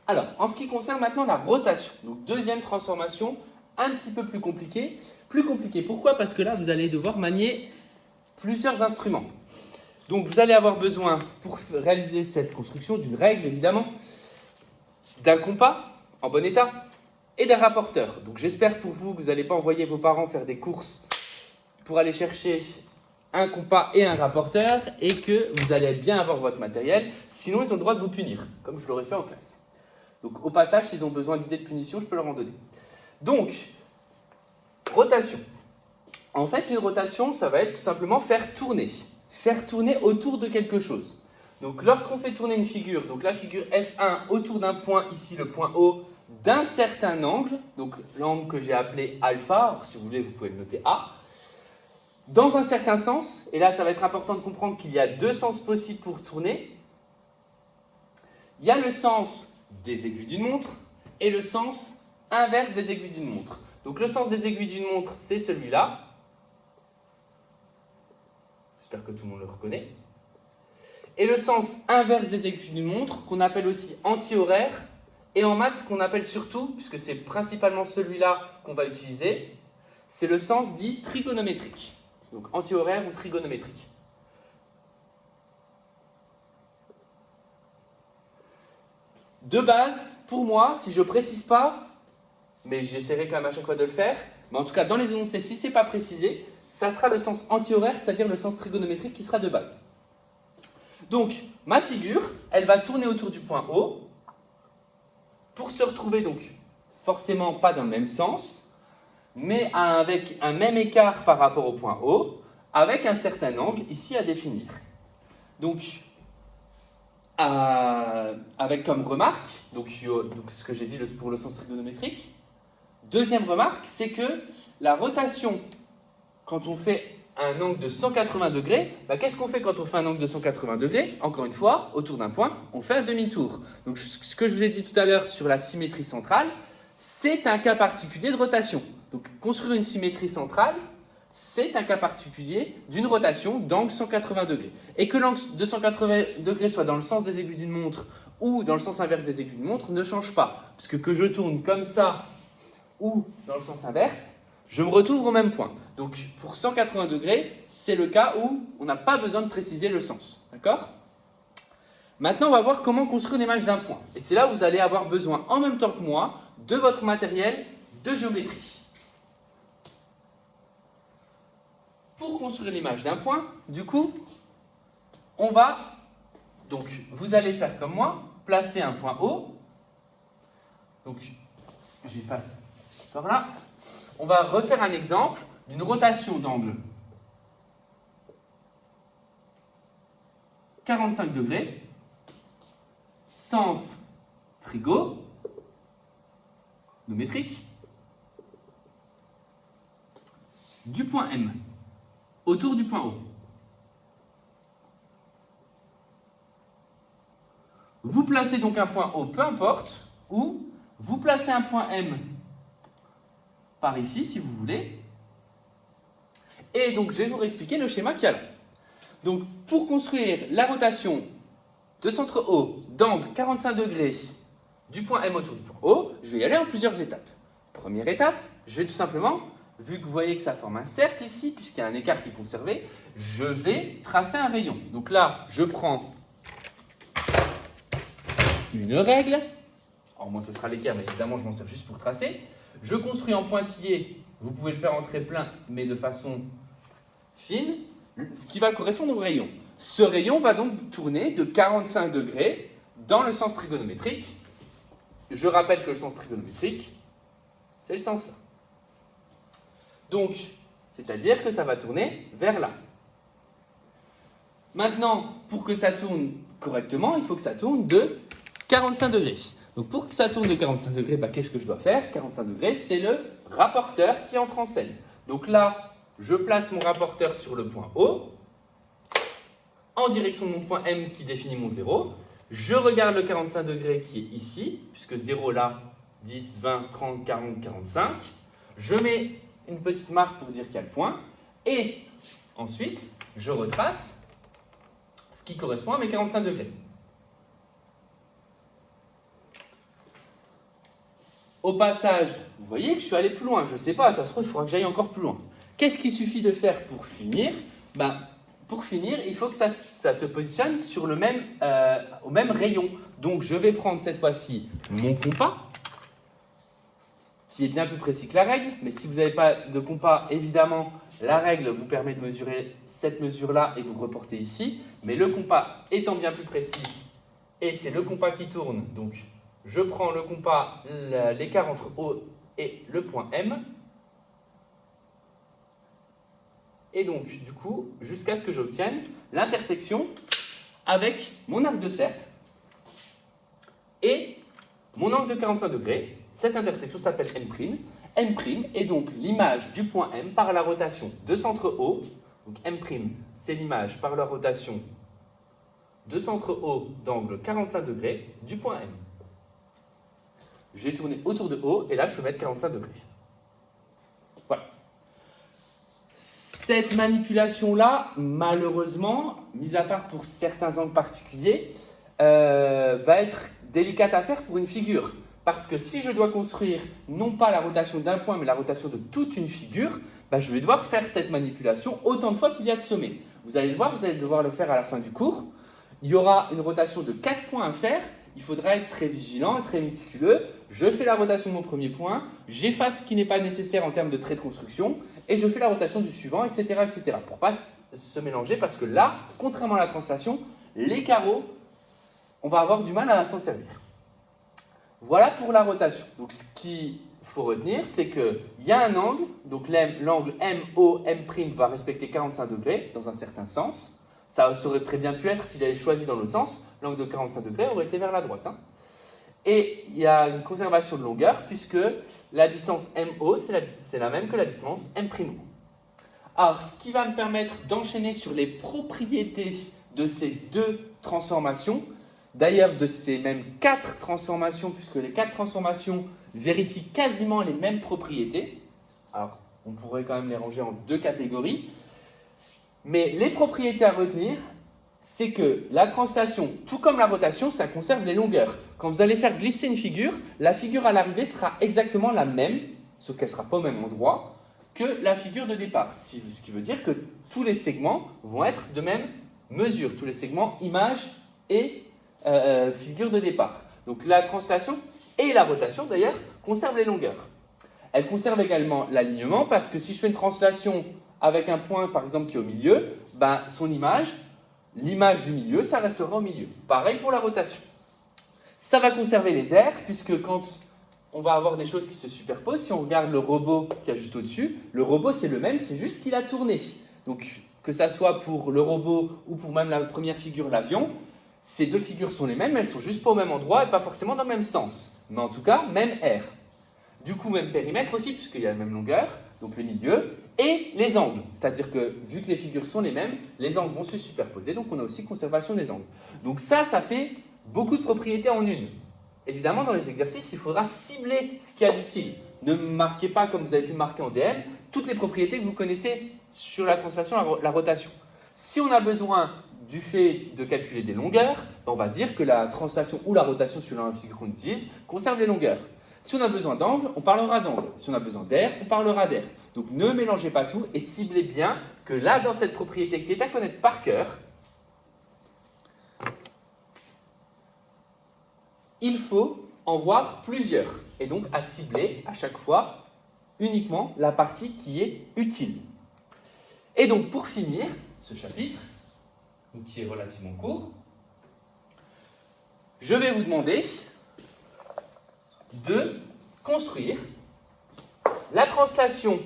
Alors, en ce qui concerne maintenant la rotation, donc deuxième transformation, un petit peu plus compliquée. Plus compliquée, pourquoi? Parce que là, vous allez devoir manier plusieurs instruments. Donc, vous allez avoir besoin, pour réaliser cette construction, d'une règle, évidemment, d'un compas en bon état et d'un rapporteur. Donc, j'espère pour vous que vous n'allez pas envoyer vos parents faire des courses pour aller chercher un compas et un rapporteur et que vous allez bien avoir votre matériel. Sinon, ils ont le droit de vous punir, comme je l'aurais fait en classe. Donc, au passage, s'ils ont besoin d'idées de punition, je peux leur en donner. Donc, rotation. En fait, une rotation, ça va être tout simplement faire tourner autour de quelque chose. Donc, lorsqu'on fait tourner une figure, donc la figure F1 autour d'un point, ici le point O, d'un certain angle, donc l'angle que j'ai appelé alpha, alors si vous voulez, vous pouvez le noter A, dans un certain sens, et là, ça va être important de comprendre qu'il y a deux sens possibles pour tourner. Il y a le sens des aiguilles d'une montre et le sens inverse des aiguilles d'une montre. Donc, le sens des aiguilles d'une montre, c'est celui-là. J'espère que tout le monde le reconnaît. Et le sens inverse des aiguilles d'une montre, qu'on appelle aussi anti-horaire, et en maths, qu'on appelle surtout, puisque c'est principalement celui-là qu'on va utiliser, c'est le sens dit trigonométrique. Donc anti-horaire ou trigonométrique. De base, pour moi, si je ne précise pas, mais j'essaierai quand même à chaque fois de le faire, mais en tout cas dans les énoncés, si ce n'est pas précisé, ça sera le sens anti-horaire, c'est-à-dire le sens trigonométrique qui sera de base. Donc, ma figure, elle va tourner autour du point O pour se retrouver donc forcément pas dans le même sens, mais avec un même écart par rapport au point O, avec un certain angle ici à définir. Donc, avec comme remarque, donc ce que j'ai dit pour le sens trigonométrique, deuxième remarque, c'est que la rotation, quand on fait un angle de 180 degrés, qu'est-ce qu'on fait quand on fait un angle de 180 degrés? Encore une fois, autour d'un point, on fait un demi-tour. Donc, ce que je vous ai dit tout à l'heure sur la symétrie centrale, c'est un cas particulier de rotation. Donc, construire une symétrie centrale, c'est un cas particulier d'une rotation d'angle 180 degrés. Et que l'angle de 180 degrés soit dans le sens des aiguilles d'une montre ou dans le sens inverse des aiguilles d'une montre ne change pas. Parce que je tourne comme ça ou dans le sens inverse, je me retrouve au même point. Donc, pour 180 degrés, c'est le cas où on n'a pas besoin de préciser le sens. D'accord? Maintenant, on va voir comment construire une image d'un point. Et c'est là où vous allez avoir besoin, en même temps que moi, de votre matériel de géométrie. Pour construire l'image d'un point, du coup, vous allez faire comme moi, placer un point O. Donc, j'efface ça là. On va refaire un exemple d'une rotation d'angle 45 degrés, sens trigonométrique, du point M, autour du point O. Vous placez donc un point O, peu importe, ou vous placez un point M par ici, si vous voulez. Et donc, je vais vous réexpliquer le schéma qu'il y a là. Donc, pour construire la rotation de centre O d'angle 45 degrés du point M autour du point O, je vais y aller en plusieurs étapes. Première étape, je vais tout simplement, vu que vous voyez que ça forme un cercle ici, puisqu'il y a un écart qui est conservé, je vais tracer un rayon. Donc là, je prends une règle. Alors moi, ce sera l'équerre, mais évidemment, je m'en sers juste pour tracer. Je construis en pointillé, vous pouvez le faire en trait plein, mais de façon fine, ce qui va correspondre au rayon. Ce rayon va donc tourner de 45 degrés dans le sens trigonométrique. Je rappelle que le sens trigonométrique, c'est le sens là. Donc, c'est-à-dire que ça va tourner vers là. Maintenant, pour que ça tourne correctement, il faut que ça tourne de 45 degrés. Donc pour que ça tourne de 45 degrés, qu'est-ce que je dois faire? 45 degrés, c'est le rapporteur qui entre en scène. Donc là, je place mon rapporteur sur le point O, en direction de mon point M qui définit mon 0. Je regarde le 45 degrés qui est ici, puisque 0 là, 10, 20, 30, 40, 45. Je mets une petite marque pour dire qu'il y a le point. Et ensuite, je retrace ce qui correspond à mes 45 degrés. Au passage, vous voyez que je suis allé plus loin. Je ne sais pas, ça se trouve, il faudra que j'aille encore plus loin. Qu'est-ce qu'il suffit de faire pour finir? Pour finir, il faut que ça se positionne sur au même rayon. Donc, je vais prendre cette fois-ci mon compas, qui est bien plus précis que la règle. Mais si vous n'avez pas de compas, évidemment, la règle vous permet de mesurer cette mesure-là et vous le reportez ici. Mais le compas étant bien plus précis, et c'est le compas qui tourne, donc je prends le compas, l'écart entre O et le point M. Et donc, du coup, jusqu'à ce que j'obtienne l'intersection avec mon arc de cercle et mon angle de 45 degrés. Cette intersection s'appelle M'. M' est donc l'image du point M par la rotation de centre O. Donc M', c'est l'image par la rotation de centre O d'angle 45 degrés du point M. J'ai tourné autour de O et là, je peux mettre 45 degrés. Voilà. Cette manipulation-là, malheureusement, mis à part pour certains angles particuliers, va être délicate à faire pour une figure. Parce que si je dois construire non pas la rotation d'un point, mais la rotation de toute une figure, je vais devoir faire cette manipulation autant de fois qu'il y a de sommets. Vous allez le voir, vous allez devoir le faire à la fin du cours. Il y aura une rotation de 4 points à faire. Il faudra être très vigilant et très méticuleux. Je fais la rotation de mon premier point, j'efface ce qui n'est pas nécessaire en termes de trait de construction, et je fais la rotation du suivant, etc. etc. pour ne pas se mélanger, parce que là, contrairement à la translation, les carreaux, on va avoir du mal à s'en servir. Voilà pour la rotation. Donc ce qu'il faut retenir, c'est qu'il y a un angle, donc l'angle MOM' va respecter 45 degrés dans un certain sens. Ça aurait très bien pu être, si j'avais choisi dans l'autre sens, l'angle de 45 degrés aurait été vers la droite. Et il y a une conservation de longueur, puisque la distance MO, c'est la même que la distance M'. Alors, ce qui va me permettre d'enchaîner sur les propriétés de ces deux transformations, d'ailleurs de ces mêmes 4 transformations, puisque les 4 transformations vérifient quasiment les mêmes propriétés. Alors, on pourrait quand même les ranger en 2 catégories. Mais les propriétés à retenir, c'est que la translation, tout comme la rotation, ça conserve les longueurs. Quand vous allez faire glisser une figure, la figure à l'arrivée sera exactement la même, sauf qu'elle ne sera pas au même endroit, que la figure de départ. Ce qui veut dire que tous les segments vont être de même mesure, tous les segments image et figure de départ. Donc la translation et la rotation, d'ailleurs, conservent les longueurs. Elles conservent également l'alignement, parce que si je fais une translation avec un point, par exemple, qui est au milieu, son image, l'image du milieu, ça restera au milieu. Pareil pour la rotation. Ça va conserver les aires, puisque quand on va avoir des choses qui se superposent, si on regarde le robot qui est juste au-dessus, le robot c'est le même, c'est juste qu'il a tourné. Donc que ça soit pour le robot ou pour même la première figure, l'avion, ces deux figures sont les mêmes, elles sont juste pas au même endroit et pas forcément dans le même sens. Mais en tout cas, même aire. Du coup, même périmètre aussi, puisqu'il y a la même longueur, donc le milieu, et les angles. C'est-à-dire que, vu que les figures sont les mêmes, les angles vont se superposer, donc on a aussi conservation des angles. Donc ça fait beaucoup de propriétés en une. Évidemment, dans les exercices, il faudra cibler ce qu'il y a d'utile. Ne marquez pas, comme vous avez pu marquer en DM, toutes les propriétés que vous connaissez sur la translation, la rotation. Si on a besoin du fait de calculer des longueurs, on va dire que la translation ou la rotation, selon la figure qu'on utilise, conserve les longueurs. Si on a besoin d'angle, on parlera d'angle. Si on a besoin d'air, on parlera d'air. Donc ne mélangez pas tout et ciblez bien que là, dans cette propriété qui est à connaître par cœur, il faut en voir plusieurs. Et donc à cibler à chaque fois uniquement la partie qui est utile. Et donc pour finir ce chapitre, qui est relativement court, je vais vous demander de construire la translation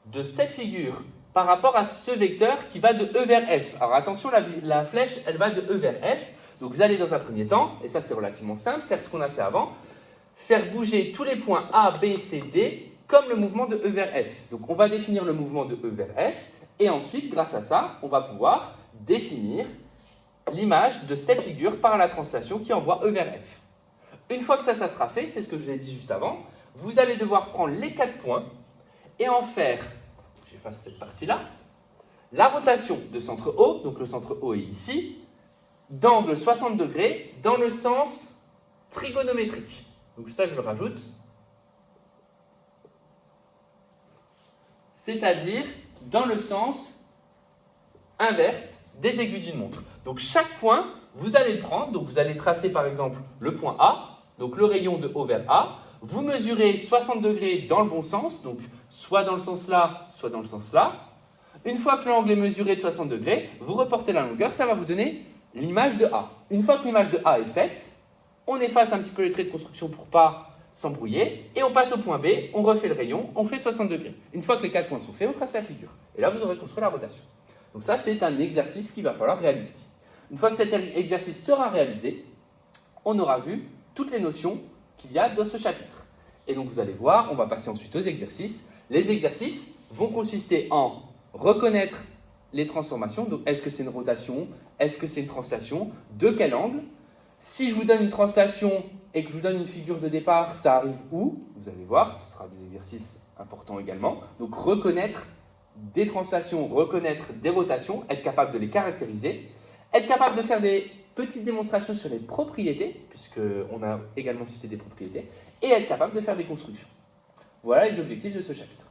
de cette figure par rapport à ce vecteur qui va de E vers F. Alors attention, la flèche, elle va de E vers F. Donc vous allez dans un premier temps, et ça c'est relativement simple, faire ce qu'on a fait avant, faire bouger tous les points A, B, C, D comme le mouvement de E vers F. Donc on va définir le mouvement de E vers F, et ensuite, grâce à ça, on va pouvoir définir l'image de cette figure par la translation qui envoie E vers F. Une fois que ça sera fait, c'est ce que je vous ai dit juste avant, vous allez devoir prendre les 4 points et en faire, j'efface cette partie-là, la rotation de centre O, donc le centre O est ici, d'angle 60 degrés dans le sens trigonométrique. Donc ça, je le rajoute c'est-à-dire dans le sens inverse des aiguilles d'une montre. Donc chaque point, vous allez le prendre, donc vous allez tracer par exemple le point A, donc le rayon de O vers A, vous mesurez 60 degrés dans le bon sens, donc soit dans le sens là, soit dans le sens là. Une fois que l'angle est mesuré de 60 degrés, vous reportez la longueur, ça va vous donner l'image de A. Une fois que l'image de A est faite, on efface un petit peu les traits de construction pour ne pas s'embrouiller, et on passe au point B, on refait le rayon, on fait 60 degrés. Une fois que les 4 points sont faits, on trace la figure. Et là, vous aurez construit la rotation. Donc ça, c'est un exercice qu'il va falloir réaliser. Une fois que cet exercice sera réalisé, on aura vu toutes les notions qu'il y a dans ce chapitre. Et donc, vous allez voir, on va passer ensuite aux exercices. Les exercices vont consister en reconnaître les transformations. Donc, est-ce que c'est une rotation? Est-ce que c'est une translation? De quel angle? Si je vous donne une translation et que je vous donne une figure de départ, ça arrive où? Vous allez voir, ce sera des exercices importants également. Donc, reconnaître des translations, reconnaître des rotations, être capable de les caractériser, être capable de faire des petites démonstrations sur les propriétés, puisqu'on a également cité des propriétés, et être capable de faire des constructions. Voilà les objectifs de ce chapitre.